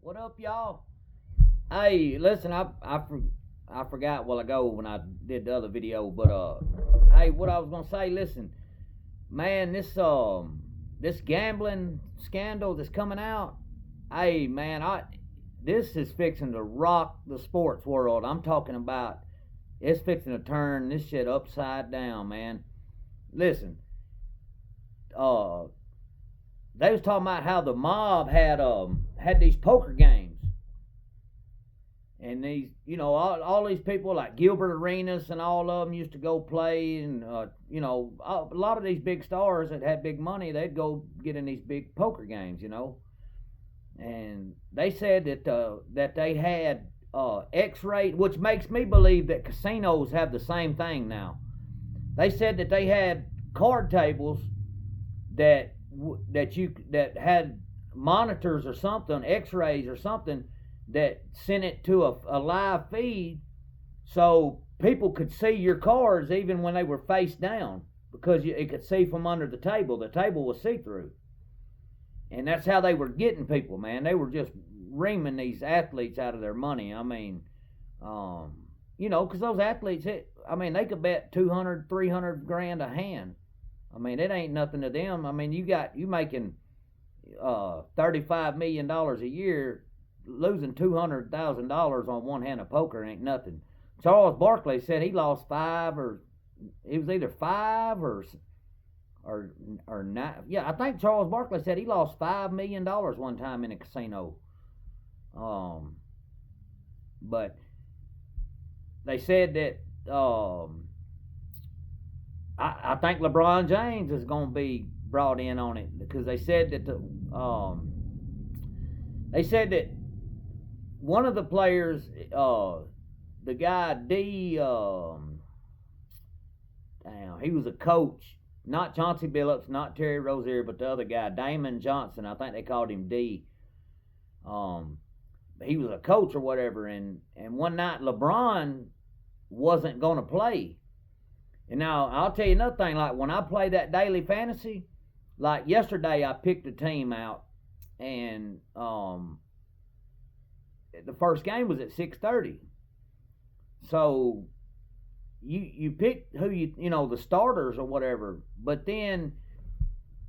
What up, y'all? Hey, listen, I forgot a while ago when I did the other video, but hey, what I was gonna say, listen, man, this gambling scandal that's coming out, hey, man, this is fixing to rock the sports world. I'm talking about it's fixing to turn this shit upside down, man. Listen, uh, they was talking about how the mob had these poker games. And these, all these people like Gilbert Arenas and all of them used to go play, and a lot of these big stars that had big money, they'd go get in these big poker games. And they said that they had X-ray, which makes me believe that casinos have the same thing now. They said that they had card tables that had monitors or something, X-rays or something, that sent it to a live feed so people could see your cards even when they were face down, because it could see from under the table. The table was see-through. And that's how they were getting people, man. They were just reaming these athletes out of their money. I mean, because those athletes, they could bet 200, 300 grand a hand. I mean, it ain't nothing to them. I mean, you making $35 million a year. Losing $200,000 on one hand of poker ain't nothing. Charles Barkley said he lost it was either five or nine. Yeah, I think Charles Barkley said he lost $5 million one time in a casino. But they said that I think LeBron James is going to be brought in on it, because they said that one of the players, the guy he was a coach, not Chauncey Billups, not Terry Rozier, but the other guy, Damon Johnson. I think they called him D. He was a coach or whatever, and one night LeBron wasn't going to play. And now I'll tell you another thing. Like when I play that daily fantasy, like yesterday, I picked a team out, and the first game was at 6:30. So you pick who the starters or whatever, but then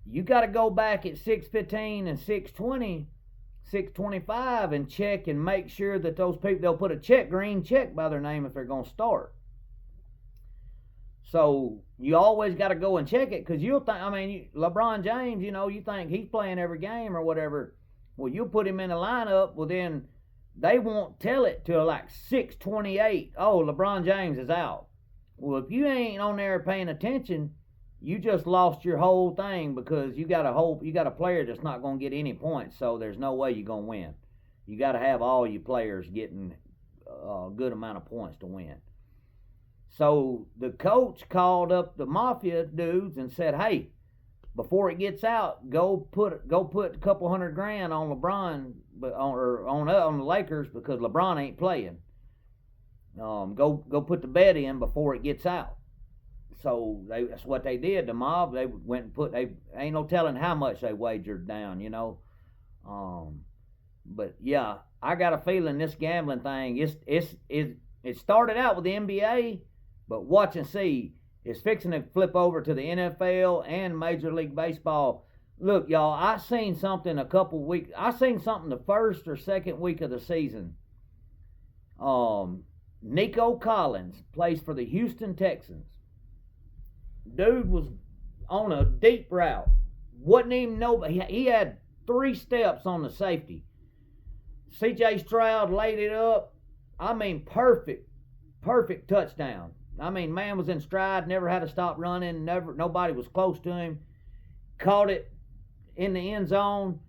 you got to go back at 6:15 and 6:20, 6:25 and check and make sure that those people, they'll put a green check by their name if they're going to start. So you always got to go and check it, because you'll think, LeBron James, you think he's playing every game or whatever. Well, you'll put him in the lineup. Well, then they won't tell it till like 6:28. Oh, LeBron James is out. Well, if you ain't on there paying attention, you just lost your whole thing, because you got a player that's not going to get any points. So there's no way you're going to win. You got to have all your players getting a good amount of points to win. So the coach called up the Mafia dudes and said, "Hey, before it gets out, go put a couple $100 grand on LeBron, on the Lakers, because LeBron ain't playing. Go put the bet in before it gets out." So that's what they did. The mob, they went and they ain't no telling how much they wagered down, But yeah, I got a feeling this gambling thing, it started out with the NBA, but watch and see. It's fixing to flip over to the NFL and Major League Baseball. Look, y'all, I seen something the first or second week of the season. Nico Collins plays for the Houston Texans. Dude was on a deep route. Wasn't even nobody. He had 3 steps on the safety. C.J. Stroud laid it up. Perfect touchdown. Man was in stride, never had to stop running, nobody was close to him. Caught it in the end zone,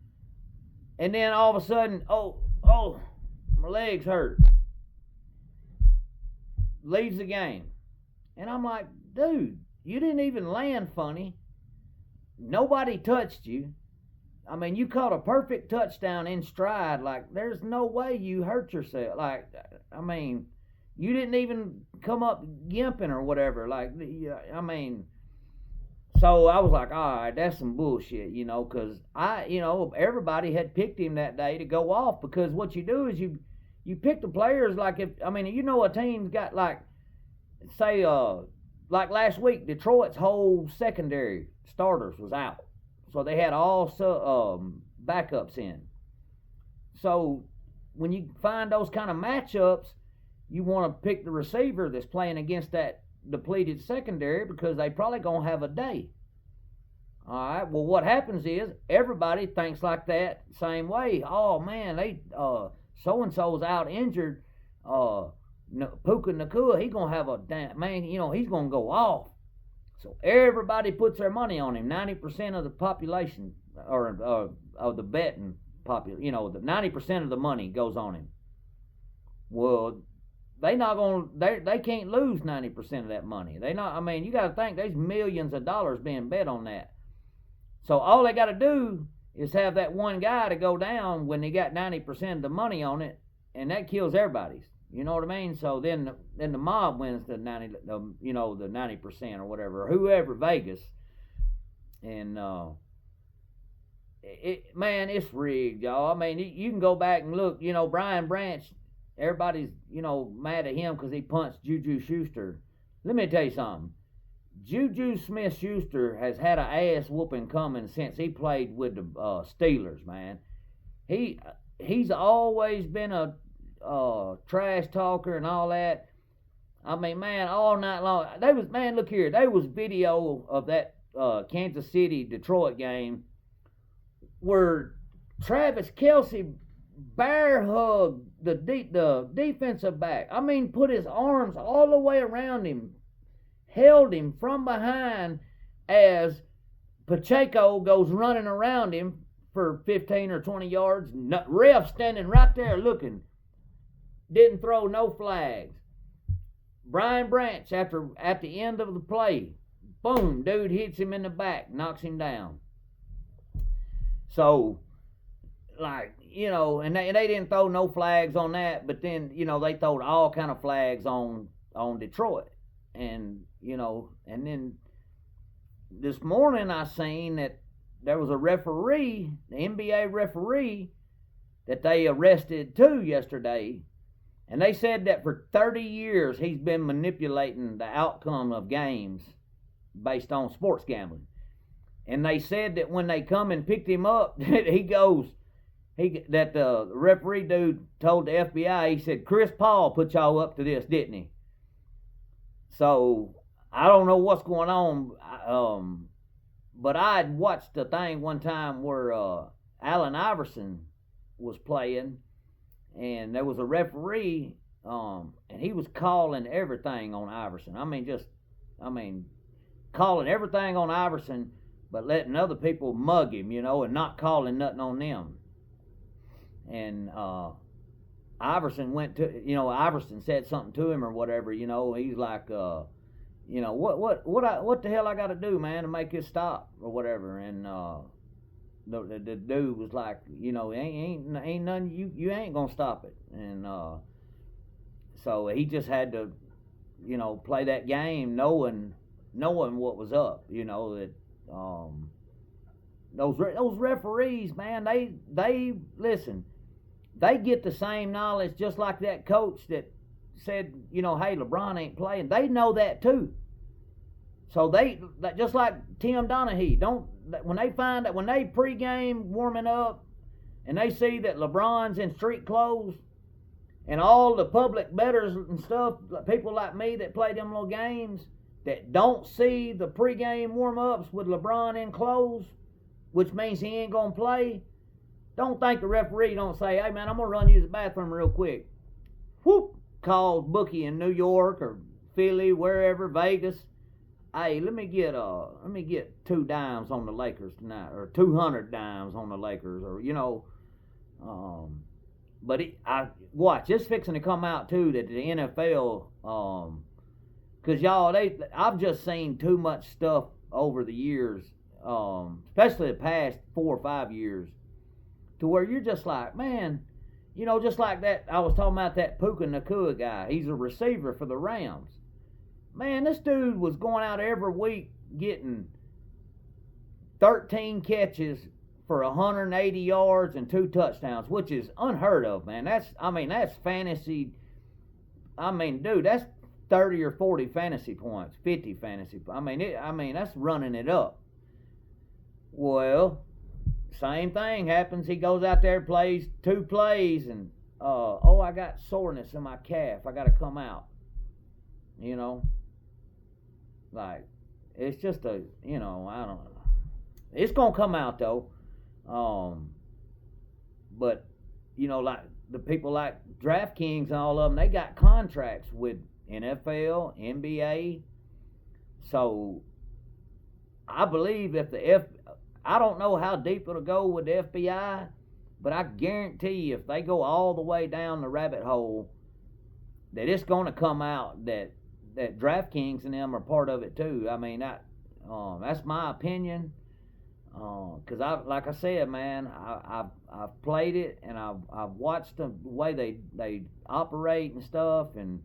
and then all of a sudden, oh, my legs hurt. Leaves the game. And I'm like, dude, you didn't even land funny. Nobody touched you. You caught a perfect touchdown in stride. Like, there's no way you hurt yourself. You didn't even come up gimping or whatever. So I was like, all right, that's some bullshit, because everybody had picked him that day to go off, because what you do is you pick the players. Like, a team's got, like, say, like last week, Detroit's whole secondary starters was out, so they had all backups in. So when you find those kind of matchups, you want to pick the receiver that's playing against that depleted secondary, because they probably gonna have a day. All right. Well, what happens is everybody thinks like that same way. Oh man, they so and so's out injured. Puka Nacua, he gonna have a damn man. He's gonna go off. So everybody puts their money on him. 90% of the population, or of the betting population, the 90% of the money goes on him. Well, they can't lose 90% of that money. You got to think there's millions of dollars being bet on that. So all they got to do is have that one guy to go down when they got 90% of the money on it, and that kills everybody's. You know what I mean? So then the mob wins the 90% or whatever, or whoever, Vegas, and it's rigged, y'all. You can go back and look. Brian Branch. Everybody's, mad at him because he punched Juju Schuster. Let me tell you something. Juju Smith-Schuster has had an ass whooping coming since he played with the Steelers, man. He's always been a trash talker and all that. All night long. Look here. There was video of that Kansas City-Detroit game where Travis Kelce bear hugged the defensive back. Put his arms all the way around him, held him from behind as Pacheco goes running around him for 15 or 20 yards. Ref standing right there looking. Didn't throw no flags. Brian Branch, at the end of the play, boom, dude hits him in the back, knocks him down. So, and they didn't throw no flags on that, but then, they throwed all kind of flags on Detroit. And, and then this morning I seen that there was a referee, the NBA referee, that they arrested too yesterday. And they said that for 30 years he's been manipulating the outcome of games based on sports gambling. And they said that when they come and picked him up, that the referee dude told the FBI, he said, Chris Paul put y'all up to this, didn't he? So, I don't know what's going on, but I had watched a thing one time where Allen Iverson was playing, and there was a referee, and he was calling everything on Iverson. Calling everything on Iverson, but letting other people mug him, and not calling nothing on them. And Iverson Iverson said something to him or whatever, he's like, what the hell I got to do, man, to make this stop or whatever. And the dude was like, ain't nothing, you ain't gonna stop it. And so he just had to, play that game knowing what was up, that those referees, man, they listen. They get the same knowledge just like that coach that said, hey, LeBron ain't playing. They know that too. So they, just like Tim Donaghy, when they find that, when they pregame warming up and they see that LeBron's in street clothes and all the public bettors and stuff, people like me that play them little games that don't see the pregame warm-ups with LeBron in clothes, which means he ain't going to play, don't think the referee don't say, hey man, I'm going to run use the bathroom real quick. Whoop, calls bookie in New York or Philly, wherever, Vegas. Hey, let me get 2 dimes on the Lakers tonight, or 200 dimes on the Lakers, or but watch, it's fixing to come out too that the NFL, because y'all, I've just seen too much stuff over the years, especially the past 4 or 5 years, to where you're just like, man, just like that. I was talking about that Puka Nacua guy. He's a receiver for the Rams. Man, this dude was going out every week getting 13 catches for 180 yards and 2 touchdowns, which is unheard of, man. That's fantasy. I mean, dude, that's 30 or 40 fantasy points, 50 fantasy. I mean, that's running it up. Well, same thing happens. He goes out there, plays 2 plays, and I got soreness in my calf. I got to come out. You know, like it's just I don't know. It's gonna come out though. But like the people like DraftKings and all of them, they got contracts with NFL, NBA. So I believe if I don't know how deep it'll go with the FBI, but I guarantee you if they go all the way down the rabbit hole, that it's going to come out that DraftKings and them are part of it too. I mean, that's my opinion. Because like I said, man, I've played it and I've watched the way they operate and stuff, and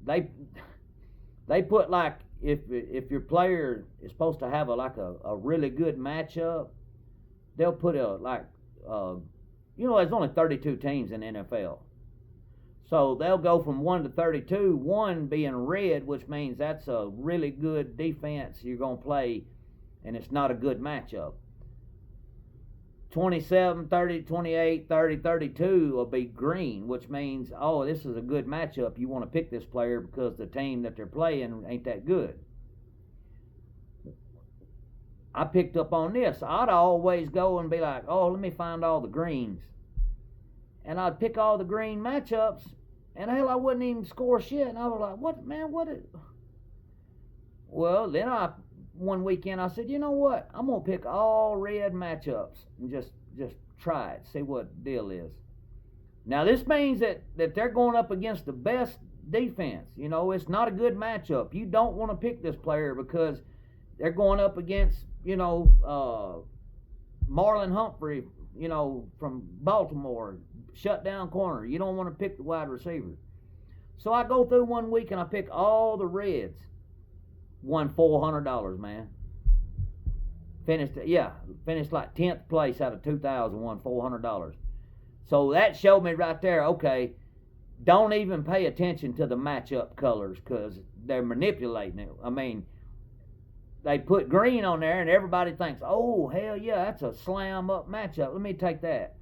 they put like if your player is supposed to have a really good matchup, they'll put there's only 32 teams in the NFL. So they'll go from 1 to 32, 1 being red, which means that's a really good defense you're going to play, and it's not a good matchup. 27, 30, 28, 30, 32 will be green, which means, this is a good matchup. You want to pick this player because the team that they're playing ain't that good. I picked up on this. I'd always go and be like, let me find all the greens. And I'd pick all the green matchups, and hell, I wouldn't even score shit. And I was like, what, man, Well, then one weekend I said, you know what? I'm going to pick all red matchups and just try it, see what the deal is. Now, this means that they're going up against the best defense. It's not a good matchup. You don't want to pick this player because they're going up against, Marlon Humphrey, from Baltimore, shut down corner. You don't want to pick the wide receiver. So I go through one week and I pick all the reds. Won $400, man. Finished like 10th place out of 2,000. Won $400. So that showed me right there. Okay, don't even pay attention to the matchup colors because they're manipulating it. I mean, they put green on there and everybody thinks, oh hell yeah, that's a slam up matchup. Let me take that.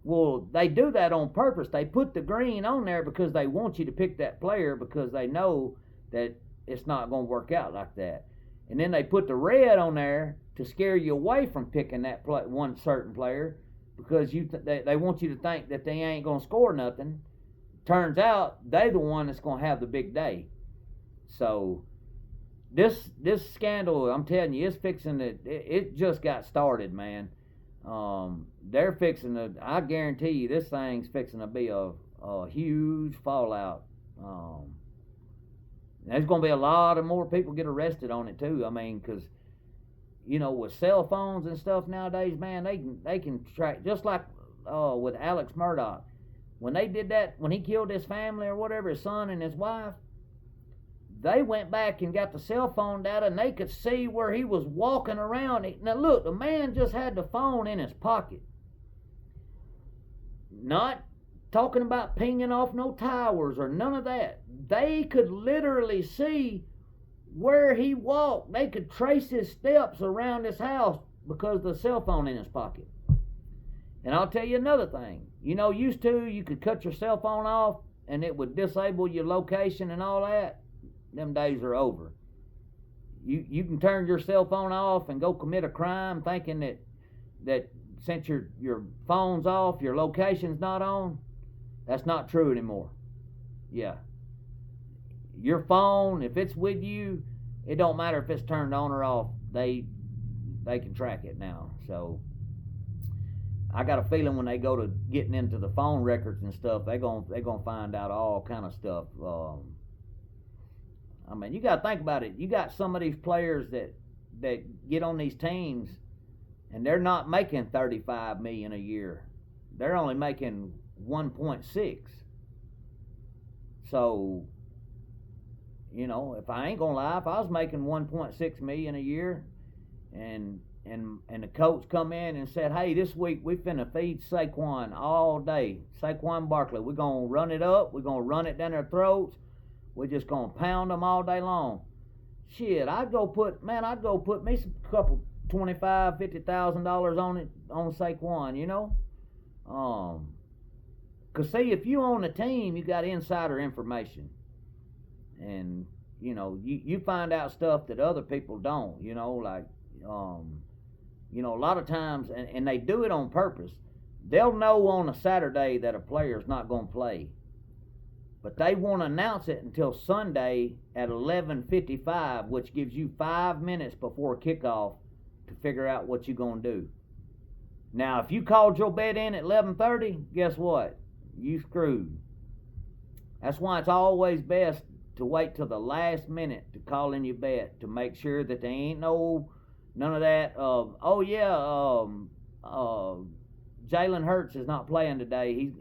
Well, they do that on purpose. They put the green on there because they want you to pick that player because they know that it's not going to work out like that. And then they put the red on there to scare you away from picking that one certain player because they want you to think that they ain't going to score nothing. Turns out they the one that's going to have the big day. So this scandal, I'm telling you, it's fixing to. It just got started, man. They're fixing to. I guarantee you, this thing's fixing to be a huge fallout. There's going to be a lot of more people get arrested on it too. I mean, because with cell phones and stuff nowadays, man, they can track just like with Alex Murdaugh. When they did that, when he killed his family or whatever, his son and his wife, they went back and got the cell phone data and they could see where he was walking around. Now look, the man just had the phone in his pocket. Not talking about pinging off no towers or none of that. They could literally see where he walked. They could trace his steps around his house because of the cell phone in his pocket. And I'll tell you another thing. Used to, you could cut your cell phone off and it would disable your location and all that. Them days are over. You can turn your cell phone off and go commit a crime thinking that since your phone's off, your location's not on. That's not true anymore. Yeah. Your phone, if it's with you, it don't matter if it's turned on or off. They can track it now. So I got a feeling when they go to getting into the phone records and stuff, they're gonna find out all kind of stuff. I mean, you got to think about it. You got some of these players that get on these teams, and they're not making $35 million a year. They're only making 1.6. So, if I ain't gonna lie, if I was making 1.6 million a year, and the coach come in and said, hey, this week we finna feed Saquon all day, Saquon Barkley, we're gonna run it up, we're gonna run it down their throats, we're just gonna pound them all day long. Shit, I'd go put me some couple $25,000-$50,000 on Saquon, cause see, if you own a team, you got insider information, and you find out stuff that other people don't, like a lot of times, and they do it on purpose. They'll know on a Saturday that a player's not going to play, but they won't announce it until Sunday at 11:55, which gives you 5 minutes before kickoff to figure out what you're going to do. Now, if you called your bet in at 11:30, guess what? You screwed. That's why it's always best to wait till the last minute to call in your bet, to make sure that there ain't none of that Jalen Hurts is not playing today.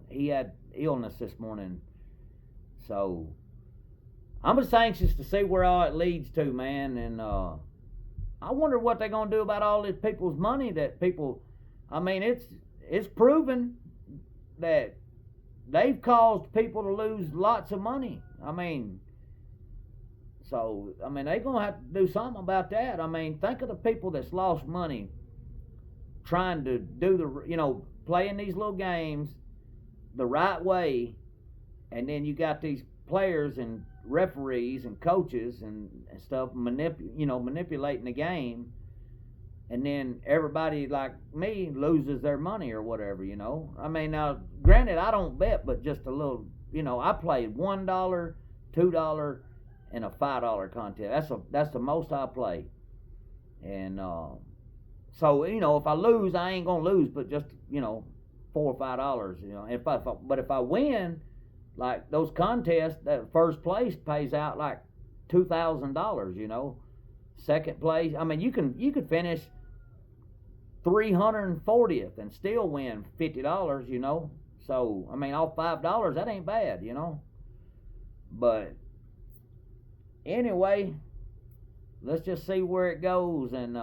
He had illness this morning. So I'm just anxious to see where all it leads to, man. And I wonder what they're gonna do about all these people's money that people. I mean, it's proven that they've caused people to lose lots of money. I mean, they're gonna have to do something about that. I mean, think of the people that's lost money trying to do playing these little games the right way, and then you got these players and referees and coaches and stuff manipulating the game, and then everybody like me loses their money or whatever. I mean, now granted, I don't bet, but just a little. I played $1, $2, and a $5 contest. That's the most I play. And so if I lose, I ain't gonna lose, but just $4 or $5. But if I win, like those contests, that first place pays out like $2,000. Second place, I mean, you could finish 340th and still win $50. So I mean, off $5, that ain't bad. But anyway, let's just see where it goes. And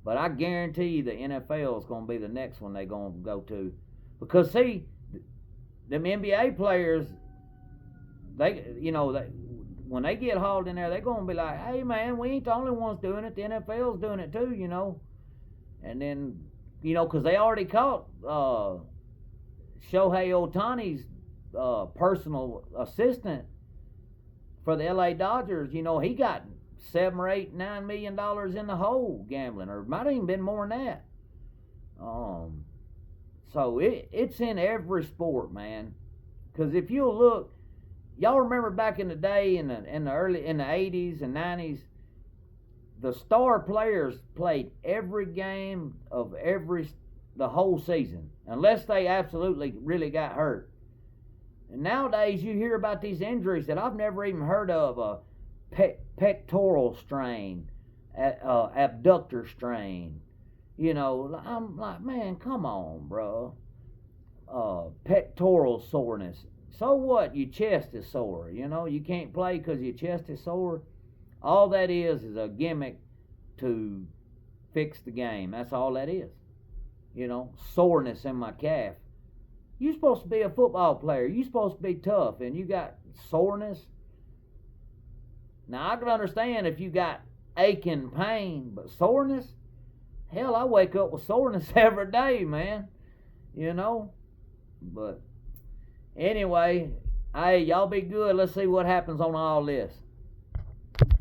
but I guarantee the NFL is going to be the next one they're going to go to, because see, them NBA players, they when they get hauled in there, they're going to be like, hey man, we ain't the only ones doing it. The NFL's doing it too. And then because they already caught Shohei Ohtani's personal assistant for the LA Dodgers. He got $7 or $8, $9 million in the hole gambling, or it might have even been more than that. So it's in every sport, man. Because if you'll look, y'all remember back in the day in the 80s and 90s, the star players played every game of the whole season, unless they absolutely really got hurt. And nowadays you hear about these injuries that I've never even heard of: a pectoral strain, abductor strain. I'm like, man, come on, bro. Pectoral soreness. So what? Your chest is sore. You can't play because your chest is sore. All that is a gimmick to fix the game. That's all that is. Soreness in my calf. You're supposed to be a football player. You're supposed to be tough, and you got soreness. Now, I can understand if you got aching pain, but soreness? Hell, I wake up with soreness every day, man. But anyway, hey, y'all be good. Let's see what happens on all this.